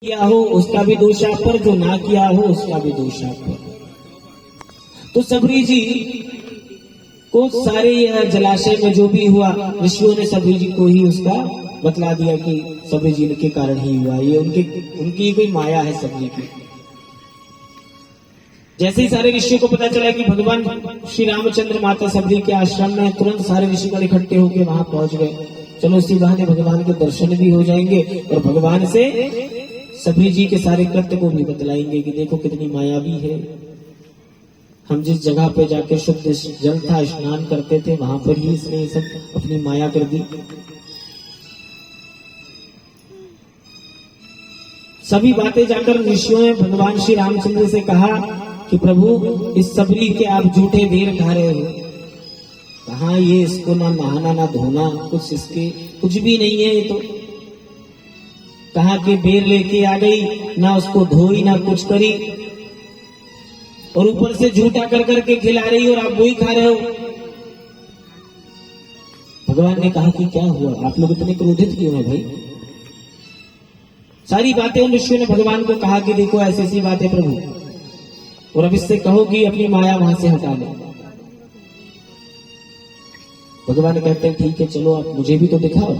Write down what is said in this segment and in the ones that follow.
किया हो उसका भी दोष आप पर, जो ना किया हो उसका भी दोष आप पर। तो सबरी जी को सारे यह जलाशय में जो भी हुआ, ऋषियों ने सबरी जी को ही उसका बतला दिया कि सबरी जी के कारण ही हुआ, ये उनकी कोई माया है सबरी की। जैसे ही सारे ऋषियों को पता चला कि भगवान श्री रामचंद्र माता सबरी के आश्रम में, तुरंत सारे ऋषिगण इकट्ठे होकर वहां पहुंच गए। चलो इसी बहाने भगवान के दर्शन भी हो जाएंगे और भगवान से सबरी जी के सारे कृत्य को भी बतलाएंगे कि देखो कितनी मायावी है। हम जिस जगह पे जाके शुद्ध जल था, स्नान करते थे, वहां पर ही इसने सब अपनी माया कर दी। सभी बातें जाकर ऋषियों ने भगवान श्री रामचंद्र से कहा कि प्रभु इस सबरी के आप झूठे बेर खा रहे हो। कहा ये इसको ना नहाना ना धोना कुछ, इसके कुछ भी नहीं है ये तो। कहा कि बेर लेके आ गई, ना उसको धोई ना कुछ करी, और ऊपर से झूठा कर करके खिला रही और आप वही खा रहे हो। भगवान ने कहा कि क्या हुआ, आप लोग इतने क्रोधित क्यों हैं भाई। सारी बातें उन ऋषियों ने भगवान को कहा कि देखो ऐसी ऐसी बात है प्रभु, और अब इससे कहो कि अपनी माया वहां से हटा लो। भगवान कहते हैं ठीक है चलो आप मुझे भी तो दिखाओ।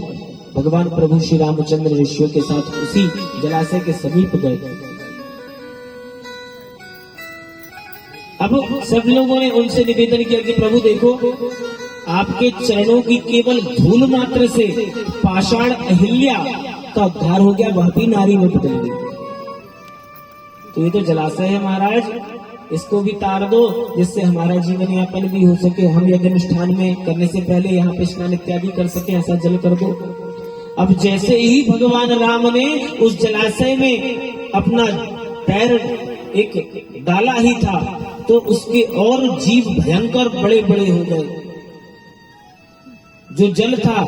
भगवान प्रभु श्री रामचंद्र ऋषियों के साथ उसी जलाशय के समीप गए। अब सब लोगों ने उनसे निवेदन किया कि प्रभु देखो आपके चरणों की केवल धूल मात्र से पाषाण अहिल्या का उद्धार हो गया, वह भी नारी में बदल गई। तो ये तो जलाशय है महाराज, इसको भी तार दो जिससे हमारा जीवन यापन भी हो सके, हम यज्ञ अनुष्ठान में करने से पहले यहाँ पे स्नान इत्यादि कर सके, ऐसा जल कर दो। अब जैसे ही भगवान राम ने उस जलाशय में अपना पैर एक डाला ही था, तो उसके और जीव भयंकर बड़े बड़े हो गए। जो जल था,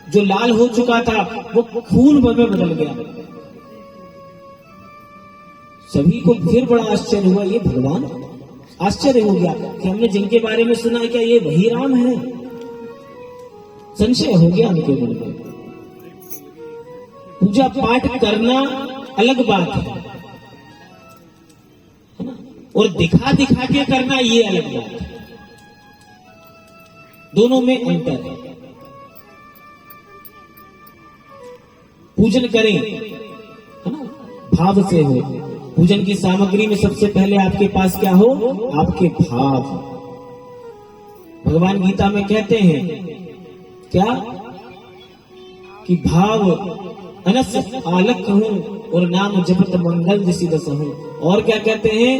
जो लाल हो चुका था, वो खून में बदल गया। सभी को फिर बड़ा आश्चर्य हुआ, ये भगवान, आश्चर्य हो गया कि हमने जिनके बारे में सुना है क्या ये वही राम है। संशय हो गया उनके मन में। पूजा पाठ करना अलग बात है ना, और दिखा दिखा के करना ये अलग बात है, दोनों में अंतर है। पूजन करें है ना, भाव से हो। पूजन की सामग्री में सबसे पहले आपके पास क्या हो, आपके भाव। भगवान गीता में कहते हैं क्या कि भाव अनस आलक हूं और नाम जपत मंगल जैसी दस हूं। और क्या कहते हैं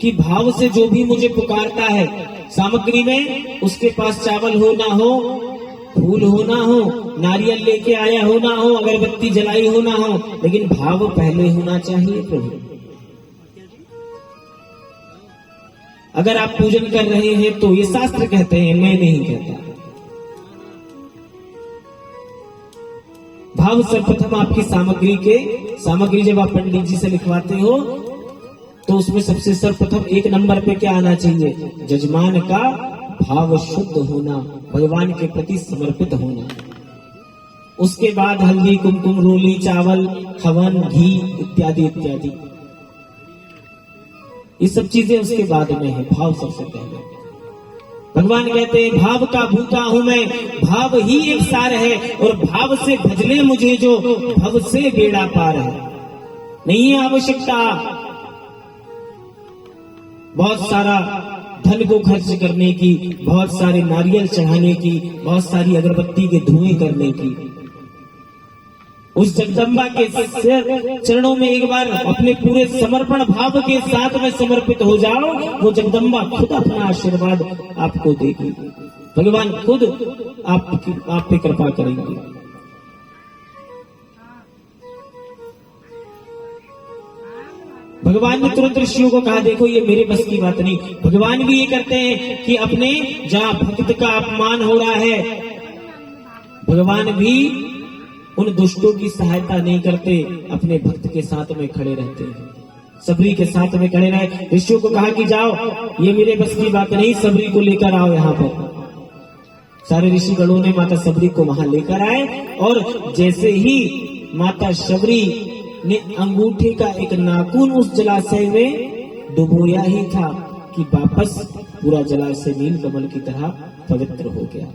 कि भाव से जो भी मुझे पुकारता है, सामग्री में उसके पास चावल हो ना हो, फूल हो ना हो, नारियल लेके आया हो ना हो, अगरबत्ती जलाई हो ना हो, लेकिन भाव पहले होना चाहिए प्रभु। अगर आप पूजन कर रहे हैं तो ये शास्त्र कहते हैं, मैं नहीं कहता। भाव सर्वप्रथम आपकी सामग्री जब आप पंडित जी से लिखवाते हो तो उसमें सबसे सर्वप्रथम एक नंबर पे क्या आना चाहिए, जजमान का भाव शुद्ध होना, भगवान के प्रति समर्पित होना। उसके बाद हल्दी कुमकुम रोली चावल हवन घी इत्यादि इत्यादि, ये सब चीजें उसके बाद में है, भाव सबसे पहले। भगवान कहते हैं भाव का भूखा हूं मैं, भाव ही एक सार है, और भाव से भजले मुझे जो भव से बेड़ा पार है। नहीं है आवश्यकता बहुत सारा धन को खर्च करने की, बहुत सारे नारियल चढ़ाने की, बहुत सारी अगरबत्ती के धुएं करने की। उस जगदम्बा के चरणों में एक बार अपने पूरे समर्पण भाव के साथ में समर्पित हो जाओ, वो जगदम्बा खुद अपना आशीर्वाद आपको देगी। भगवान खुद आप पे कृपा करेंगे। भगवान ने तुरंत ऋषियों को कहा देखो ये मेरे बस की बात नहीं। भगवान भी ये करते हैं कि अपने जहां भक्त का अपमान हो रहा है, भगवान भी उन दुष्टों की सहायता नहीं करते, अपने भक्त के साथ में खड़े रहते हैं, सबरी के साथ में खड़े रहे। ऋषियों को कहा कि जाओ ये मेरे बस की बात नहीं, सबरी को लेकर आओ यहाँ पर। सारे ऋषिगणों ने माता सबरी को वहां लेकर आए, और जैसे ही माता शबरी ने अंगूठे का एक नाखून उस जलाशय में डुबोया ही था कि वापस पूरा जलाशय नील कमल की तरह पवित्र हो गया।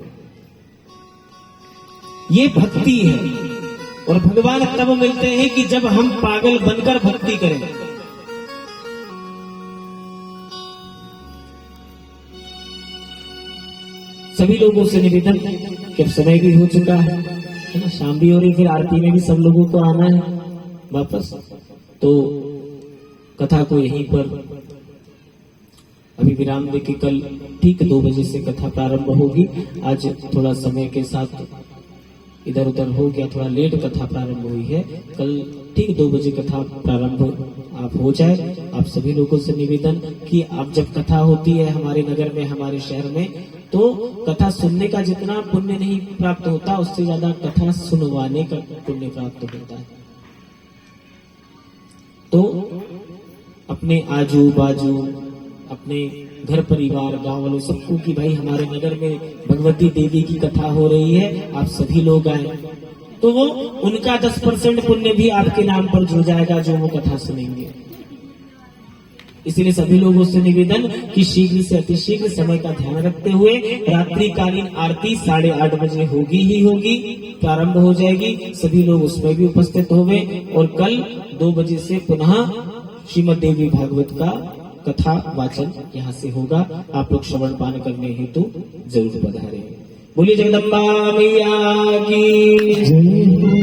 ये भक्ति है। और भगवान तब मिलते हैं कि जब हम पागल बनकर भक्ति करें। सभी लोगों से निवेदन कि अब समय भी हो चुका है ना, शाम भी हो रही, फिर आरती में भी सब लोगों को आना है वापस। तो कथा को यहीं पर अभी विराम देके कल ठीक 2 बजे से कथा प्रारंभ होगी। आज थोड़ा समय के साथ इधर उधर हो गया, थोड़ा लेट कथा प्रारंभ हुई है। कल ठीक 2 बजे कथा प्रारंभ आप हो जाए। आप सभी लोगों से निवेदन कि आप जब कथा होती है हमारे नगर में, हमारे शहर में, तो कथा सुनने का जितना पुण्य नहीं प्राप्त होता, उससे ज्यादा कथा सुनवाने का पुण्य प्राप्त होता है। तो अपने आजू बाजू, अपने घर परिवार, गांव वालों सबको कि भाई हमारे नगर में भगवती देवी की कथा हो रही है, आप सभी लोग आए, तो वो उनका 10% पुण्य भी आपके नाम पर जुड़ जाएगा जो वो कथा सुनेंगे। इसलिए सभी लोगों से निवेदन कि शीघ्र से अतिशीघ्र समय का ध्यान रखते हुए रात्रिकालीन आरती 8:30 बजे होगी ही होगी, प्रारंभ हो जाएगी। सभी लोग उसमें भी उपस्थित होंगे। और कल 2 बजे से पुनः श्रीमद देवी भागवत का कथा वाचन यहाँ से होगा। आप लोग श्रवण पान करने हेतु जरूर पधारें। बोलिए जगदम्बा मैया की।